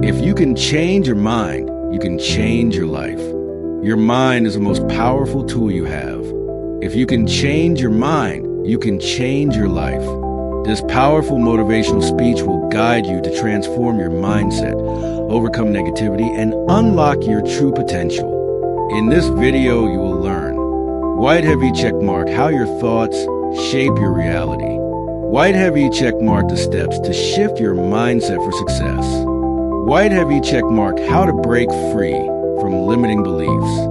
If you can change your mind, you can change your life. Your mind is the most powerful tool you have. If you can change your mind, you can change your life. This powerful motivational speech will guide you to transform your mindset, overcome negativity, and unlock your true potential. In this video, you will learn white heavy checkmark how your thoughts shape your reality. White heavy checkmark the steps to shift your mindset for success. White heavy checkmark how to break free from limiting beliefs.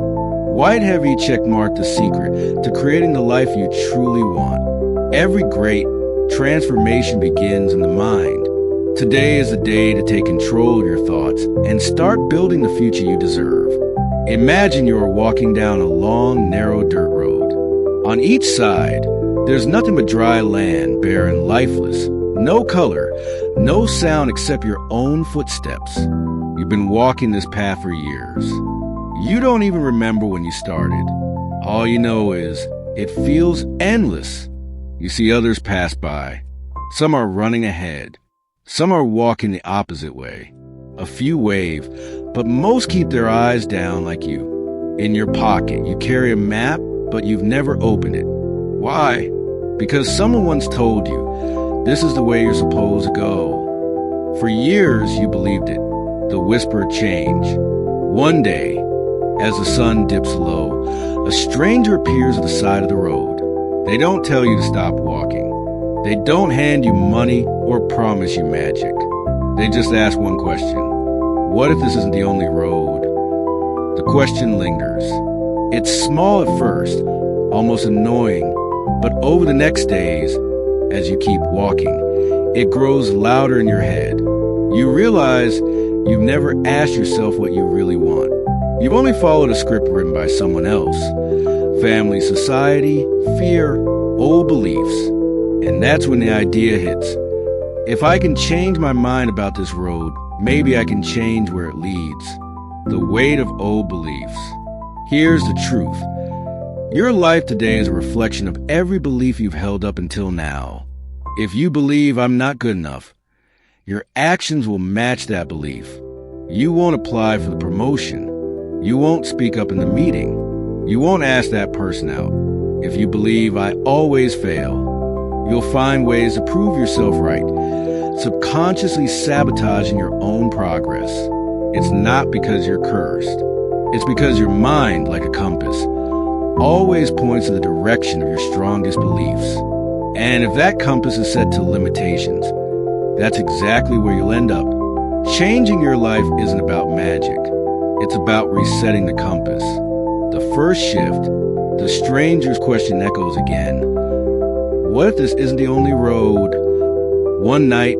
White heavy checkmark the secret to creating the life you truly want. Every great transformation begins in the mind. Today is the day to take control of your thoughts and start building the future you deserve. Imagine you are walking down a long, narrow dirt road. On each side, there's nothing but dry land, bare and lifeless. No color, no sound except your own footsteps. You've been walking this path for years. You don't even remember when you started. All you know is it feels endless. You see others pass by. Some are running ahead. Some are walking the opposite way. A few wave, but most keep their eyes down like you. In your pocket, you carry a map, but you've never opened it. Why? Because someone once told you, this is the way you're supposed to go. For years, you believed it. The whispered change. One day, as the sun dips low, a stranger appears at the side of the road. They don't tell you to stop walking. They don't hand you money or promise you magic. They just ask one question. What if this isn't the only road? The question lingers. It's small at first, almost annoying, but over the next days, as you keep walking, it grows louder in your head. You realize you've never asked yourself what you really want. You've only followed a script written by someone else. Family, society, fear, old beliefs. And that's when the idea hits. If I can change my mind about this road, maybe I can change where it leads. The weight of old beliefs. Here's the truth. Your life today is a reflection of every belief you've held up until now. If you believe I'm not good enough, your actions will match that belief. You won't apply for the promotion. You won't speak up in the meeting. You won't ask that person out. If you believe I always fail, you'll find ways to prove yourself right, subconsciously sabotaging your own progress. It's not because you're cursed. It's because your mind, like a compass, always points to the direction of your strongest beliefs. And if that compass is set to limitations, that's exactly where you'll end up. Changing your life isn't about magic. It's about resetting the compass. The first shift, the stranger's question echoes again. What if this isn't the only road? One night,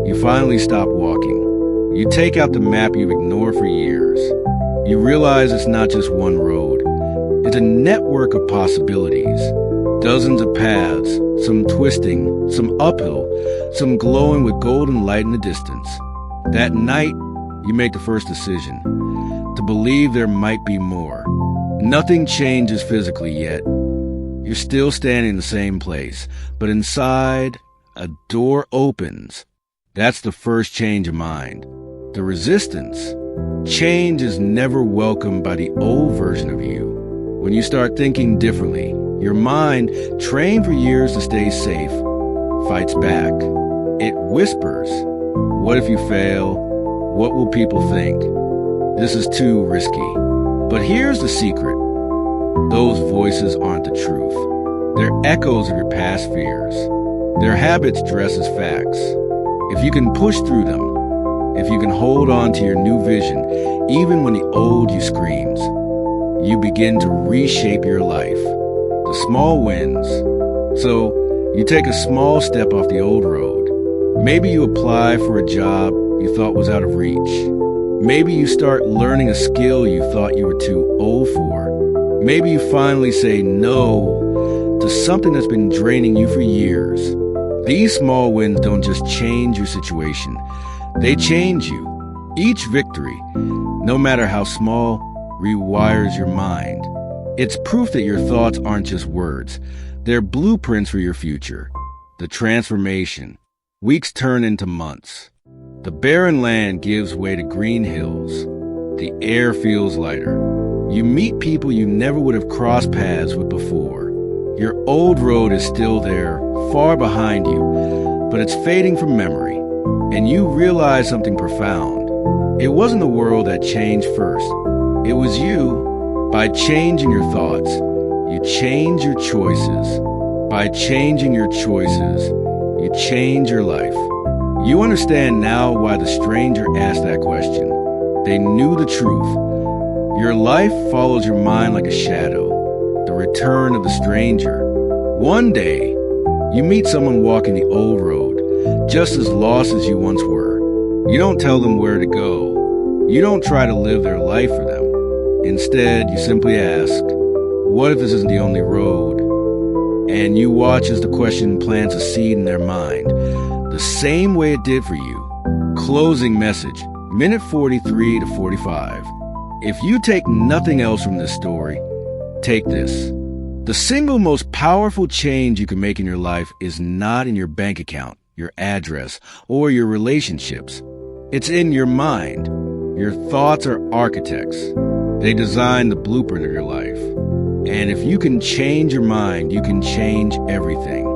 you finally stop walking. You take out the map you've ignored for years. You realize it's not just one road. It's a network of possibilities. Dozens of paths, some twisting, some uphill, some glowing with golden light in the distance. That night, you make the first decision, to believe there might be more. Nothing changes physically yet. You're still standing in the same place, but inside, a door opens. That's the first change of mind. The resistance. Change is never welcomed by the old version of you. When you start thinking differently, your mind, trained for years to stay safe, fights back. It whispers, what if you fail? What will people think? This is too risky. But here's the secret. Those voices aren't the truth. They're echoes of your past fears. Their habits dressed as facts. If you can push through them, if you can hold on to your new vision, even when the old you screams, you begin to reshape your life. The small wins. So you take a small step off the old road. Maybe you apply for a job you thought was out of reach. Maybe you start learning a skill you thought you were too old for. Maybe you finally say no to something that's been draining you for years. These small wins don't just change your situation. They change you. Each victory, no matter how small, rewires your mind. It's proof that your thoughts aren't just words. They're blueprints for your future. The transformation. Weeks turn into months. The barren land gives way to green hills. The air feels lighter. You meet people you never would have crossed paths with before. Your old road is still there, far behind you, but it's fading from memory. And you realize something profound. It wasn't the world that changed first. It was you. By changing your thoughts, you change your choices. By changing your choices, you change your life. You understand now why the stranger asked that question. They knew the truth. Your life follows your mind like a shadow, the return of the stranger. One day, you meet someone walking the old road, just as lost as you once were. You don't tell them where to go. You don't try to live their life for them. Instead, you simply ask, what if this isn't the only road? And you watch as the question plants a seed in their mind, the same way it did for you. Closing message, minute 43 to 45. If you take nothing else from this story, take this. The single most powerful change you can make in your life is not in your bank account, your address, or your relationships. It's in your mind. Your thoughts are architects. They design the blueprint of your life. And if you can change your mind, you can change everything.